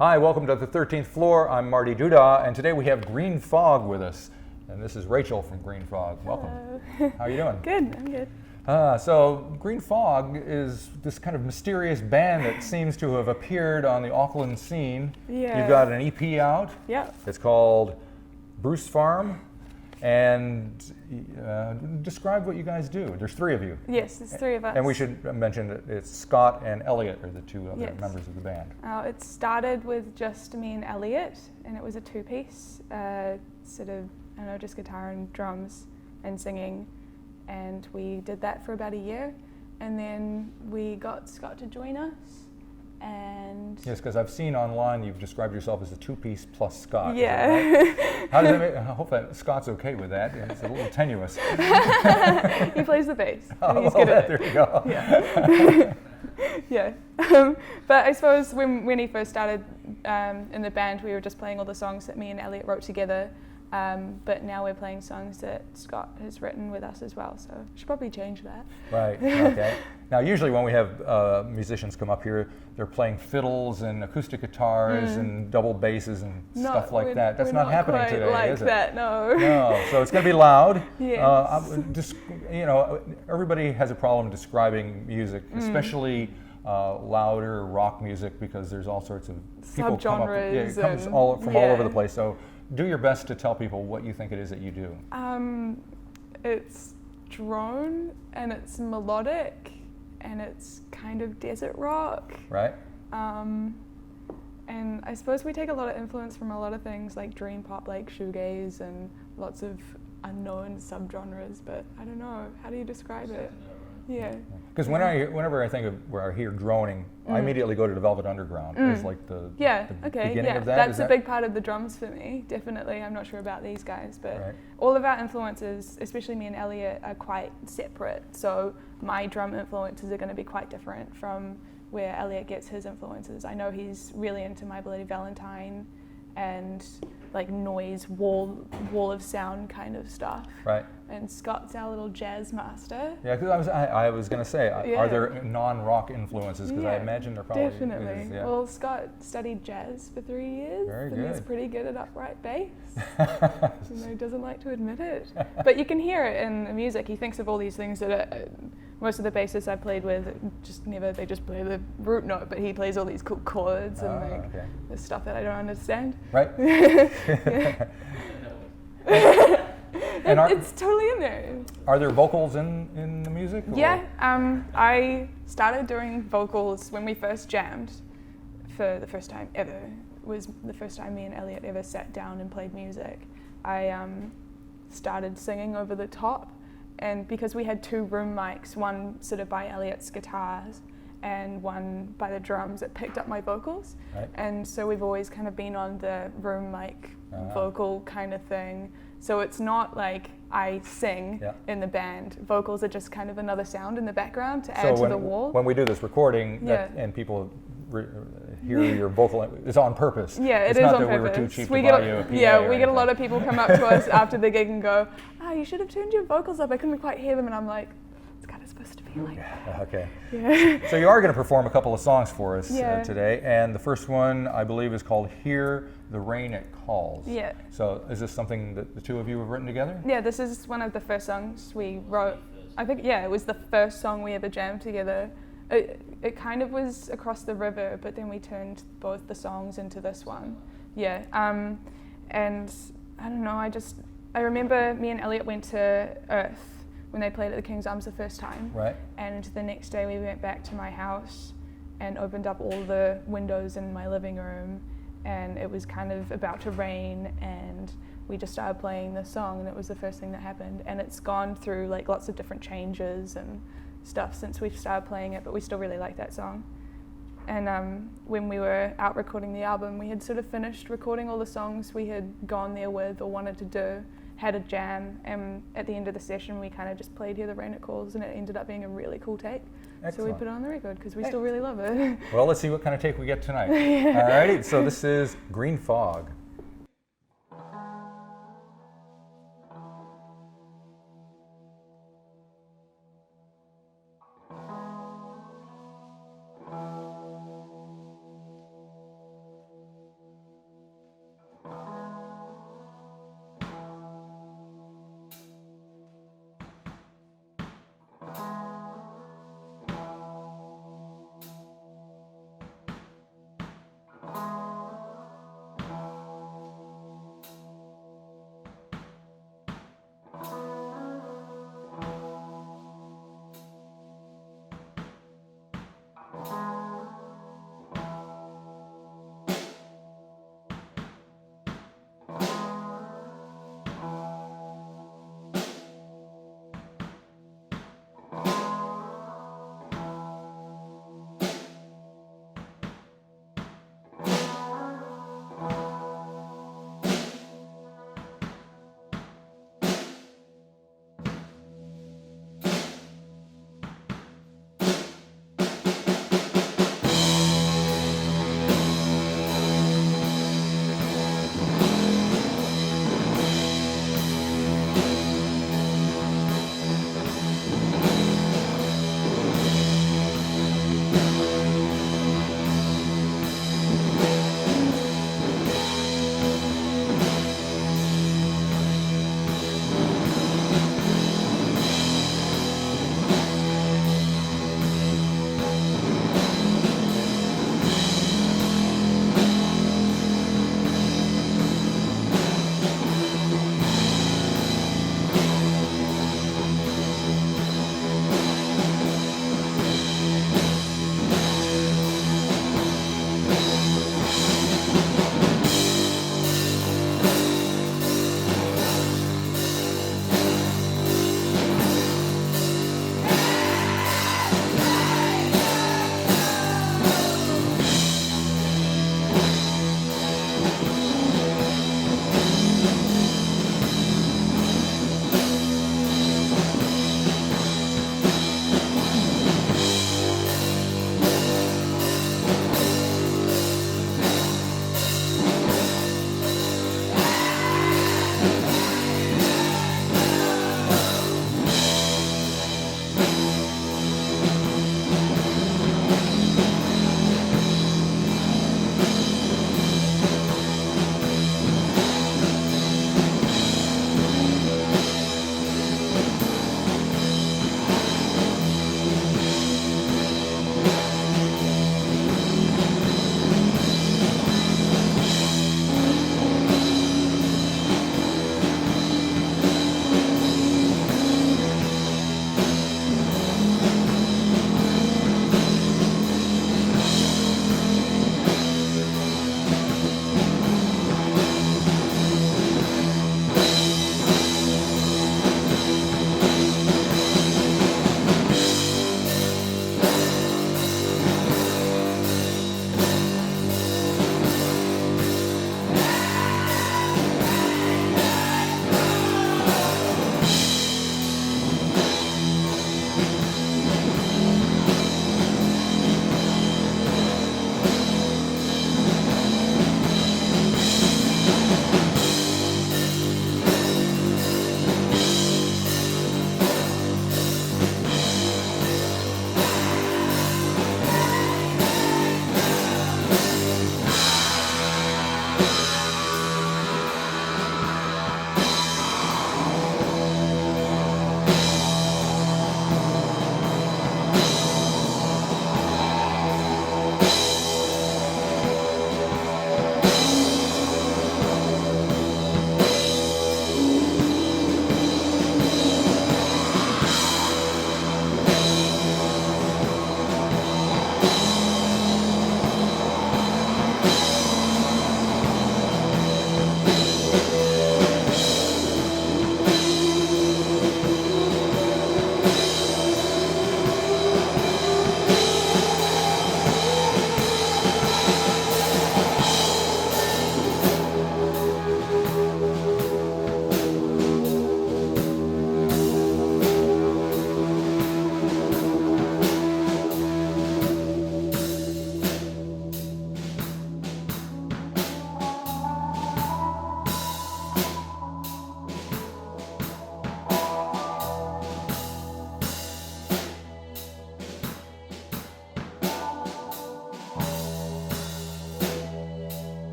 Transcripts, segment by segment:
Hi, welcome to the 13th floor. I'm Marty Duda, and today we have Greenfog with us. And this is Rachel from Greenfog. Welcome. Hello. How are you doing? Good, I'm good. So Greenfog is this kind of mysterious band that seems to have appeared on the Auckland scene. Yeah. You've got an EP out. Yeah. It's called Bruce Farm. And describe what you guys do. There's three of you. Yes, there's three of us. And we should mention that it's Scott and Elliot are the two other Yes. members of the band. It started with just me and Elliot, and it was a two-piece, sort of, I don't know, just guitar and drums and singing. And we did that for about a year. And then we got Scott to join us. And Yes, because I've seen online you've described yourself as a two-piece plus Scott. yeah. Right? How does that make, I hope that Scott's okay with that. It's a little tenuous. He plays the bass. Oh, And he's well, good at it. there you go. Yeah. Yeah. But I suppose when he first started in the band, we were just playing all the songs that me and Elliot wrote together. But now we're playing songs that Scott has written with us as well, so I should probably change that. Right, okay. Now usually when we have musicians come up here, they're playing fiddles and acoustic guitars and double basses and stuff like that. That's not happening today, like is it? that, no. No, so it's going to be loud. Yes. Everybody has a problem describing music, especially louder rock music, because there's all sorts of people come up. Subgenres. Yeah, it comes from all over the place. So do your best to tell people what you think it is that you do. It's drone, and it's melodic, and it's kind of desert rock. Right? And I suppose we take a lot of influence from a lot of things like dream pop, like shoegaze, and lots of unknown subgenres, but I don't know, how do you describe it? Yeah. Because whenever I think of where I hear droning, I immediately go to the Velvet Underground. It's like the beginning of that. That's a big part of the drums for me, definitely. I'm not sure about these guys, but all of our influences, especially me and Elliot, are quite separate. So my drum influences are going to be quite different from where Elliot gets his influences. I know he's really into My Bloody Valentine and like noise, wall of sound kind of stuff. Right. And Scott's our little jazz master. Yeah, because I was going to say, are there non-rock influences? Because I imagine there probably definitely. is. Yeah. Well, Scott studied jazz for 3 years. Very and good. He's pretty good at upright bass. Even though he doesn't like to admit it. But you can hear it in the music. He thinks of all these things that are, most of the bassists I played with they just play the root note, but he plays all these cool chords and the stuff that I don't understand. Right. It's totally in there. Are there vocals in the music? Or? Yeah, I started doing vocals when we first jammed for the first time ever. It was the first time me and Elliot ever sat down and played music. I started singing over the top, and because we had two room mics, one sort of by Elliot's guitars and one by the drums, it picked up my vocals. Right. And so we've always kind of been on the room mic vocal kind of thing. So it's not like I sing in the band. Vocals are just kind of another sound in the background to add to the wall. When we do this recording and people hear your vocal, it's on purpose. Yeah, it's is not on that purpose. We were too cheap to buy you a PA. Yeah, we get a lot of people come up to us after the gig and go, you should have tuned your vocals up. I couldn't quite hear them. And I'm like, it's kind of supposed to be like that. Okay. Yeah. So you are going to perform a couple of songs for us today. And the first one, I believe, is called Hear the Rain It Calls. Yeah. So is this something that the two of you have written together? Yeah, this is one of the first songs we wrote. I think, it was the first song we ever jammed together. It kind of was across the river, but then we turned both the songs into this one. Yeah. And I don't know, I remember me and Elliot went to Earth when they played at the King's Arms the first time. Right. And the next day we went back to my house and opened up all the windows in my living room, and it was kind of about to rain, and we just started playing this song, and it was the first thing that happened. And it's gone through like lots of different changes and stuff since we've started playing it, but we still really like that song. And when we were out recording the album, we had sort of finished recording all the songs we had gone there with or wanted to do, had a jam, and at the end of the session we kind of just played Hear the Rain It Calls, and it ended up being a really cool take. Excellent. So we put it on the record because we still really love it. Well, let's see what kind of take we get tonight. Alrighty, so this is Greenfog.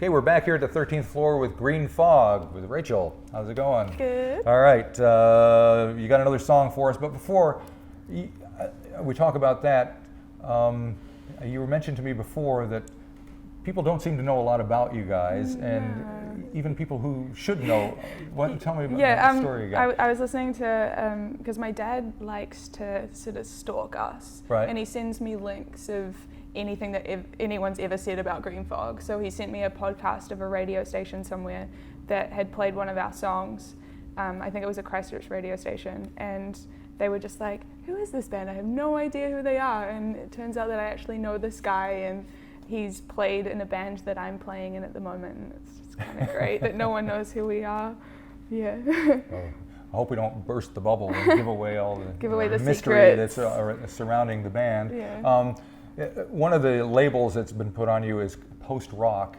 Okay, we're back here at the 13th floor with Greenfog with Rachel. How's it going? Good. All right, you got another song for us, but before we talk about that, you mentioned to me before that people don't seem to know a lot about you guys, and even people who should know. Tell me about that story again. I was listening to, because my dad likes to sort of stalk us, right. And he sends me links of anything that anyone's ever said about Greenfog. So he sent me a podcast of a radio station somewhere that had played one of our songs. I think it was a Christchurch radio station, and they were just like, who is this band? I have no idea who they are. And it turns out that I actually know this guy, and he's played in a band that I'm playing in at the moment. And it's just kind of great that no one knows who we are. Yeah. I hope we don't burst the bubble and give away all the mystery secrets. that's surrounding the band. Yeah. One of the labels that's been put on you is post-rock.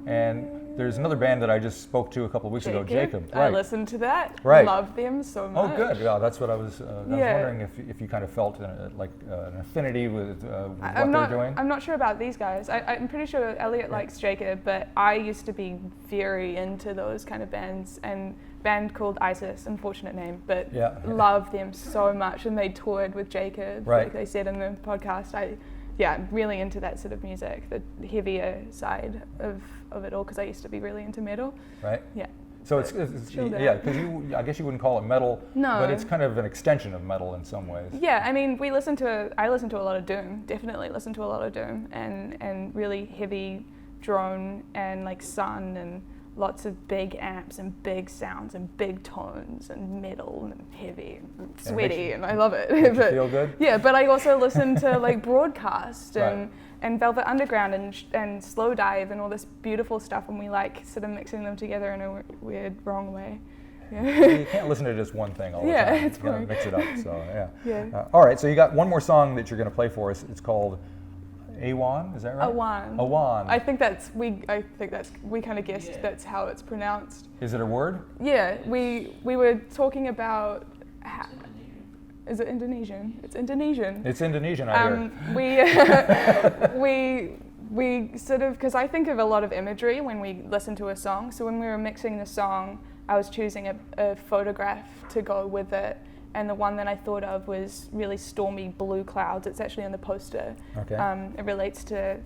And there's another band that I just spoke to a couple of weeks ago, Jacob. Right. I listened to that. Right. Love them so much. Oh, good. Yeah, that's what I was wondering if you kind of felt an affinity with what they're doing. I'm not sure about these guys. I'm pretty sure Elliot likes Jacob, but I used to be very into those kind of bands. And band called ISIS, unfortunate name, but love them so much. And they toured with Jacob, like they said in the podcast. I'm really into that sort of music, the heavier side of it all, because I used to be really into metal. Right. Yeah. So it's because I guess you wouldn't call it metal, but it's kind of an extension of metal in some ways. Yeah, I mean, I listen to a lot of doom, definitely listen to a lot of doom, and really heavy drone and like Sun and lots of big amps and big sounds and big tones and metal and heavy and sweaty, and I love it. Makes you feel good? Yeah, but I also listen to like Broadcast and Velvet Underground and Slow Dive and all this beautiful stuff, and we like sort of mixing them together in a weird, wrong way. Yeah. You can't listen to just one thing all the time. Yeah, it's boring. Mix it up. So yeah. All right, so you got one more song that you're going to play for us. It's called Awan, is that right? Awan. Awan. I think we kind of guessed that's how it's pronounced. Is it a word? Yeah, we were talking about. Is it Indonesian? It's Indonesian. It's Indonesian, I hear. We sort of, because I think of a lot of imagery when we listen to a song. So when we were mixing the song, I was choosing a photograph to go with it. And the one that I thought of was really stormy blue clouds. It's actually on the poster. Okay. It relates to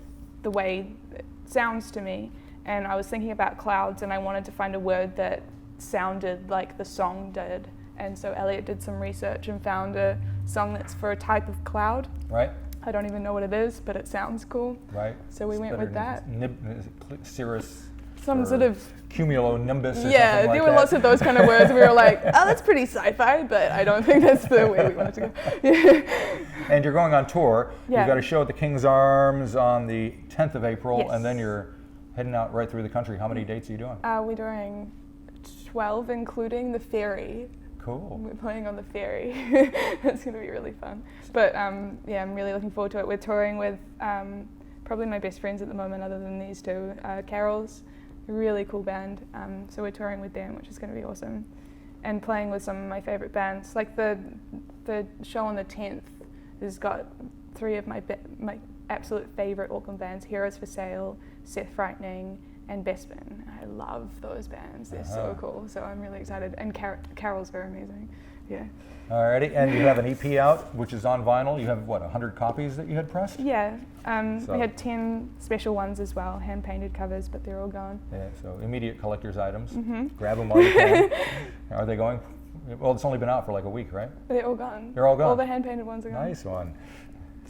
the way it sounds to me. And I was thinking about clouds, and I wanted to find a word that sounded like the song did. And so Elliot did some research and found a song that's for a type of cloud. Right. I don't even know what it is, but it sounds cool. Right. So we went with that. Cirrus. Some sort of cumulonimbus or something there like were lots of those kind of words. We were like, oh, that's pretty sci-fi, but I don't think that's the way we wanted to go. Yeah. And you're going on tour. Yeah. You've got a show at the King's Arms on the 10th of April, Yes. and then you're heading out right through the country. How many dates are you doing? We're doing 12, including the ferry. Cool. We're playing on the ferry. It's going to be really fun. But I'm really looking forward to it. We're touring with probably my best friends at the moment, other than these two, Carol's. A really cool band, so we're touring with them, which is going to be awesome, and playing with some of my favorite bands. Like the show on the 10th has got three of my absolute favorite Auckland bands: Heroes for Sale, Seth Frightening, and Bespin. I love those bands. They're so cool. So I'm really excited, and Carol's very amazing. Yeah. Alrighty, and you have an EP out, which is on vinyl. You have, 100 copies that you had pressed? Yeah, we had 10 special ones as well, hand-painted covers, but they're all gone. Yeah, so immediate collector's items. Mm-hmm. Grab them while you can. Are they going? Well, it's only been out for like a week, right? They're all gone. They're all gone? All the hand-painted ones are gone. Nice one.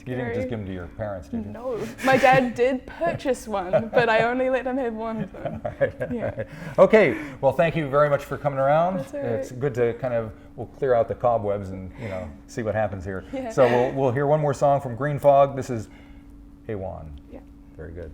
You didn't just give them to your parents, did you? No. My dad did purchase one, but I only let him have one of them. All right. Yeah. Okay. Well, thank you very much for coming around. That's all right. It's good to we'll clear out the cobwebs and, see what happens here. Yeah. So we'll hear one more song from Greenfog. This is Awan. Yeah. Very good.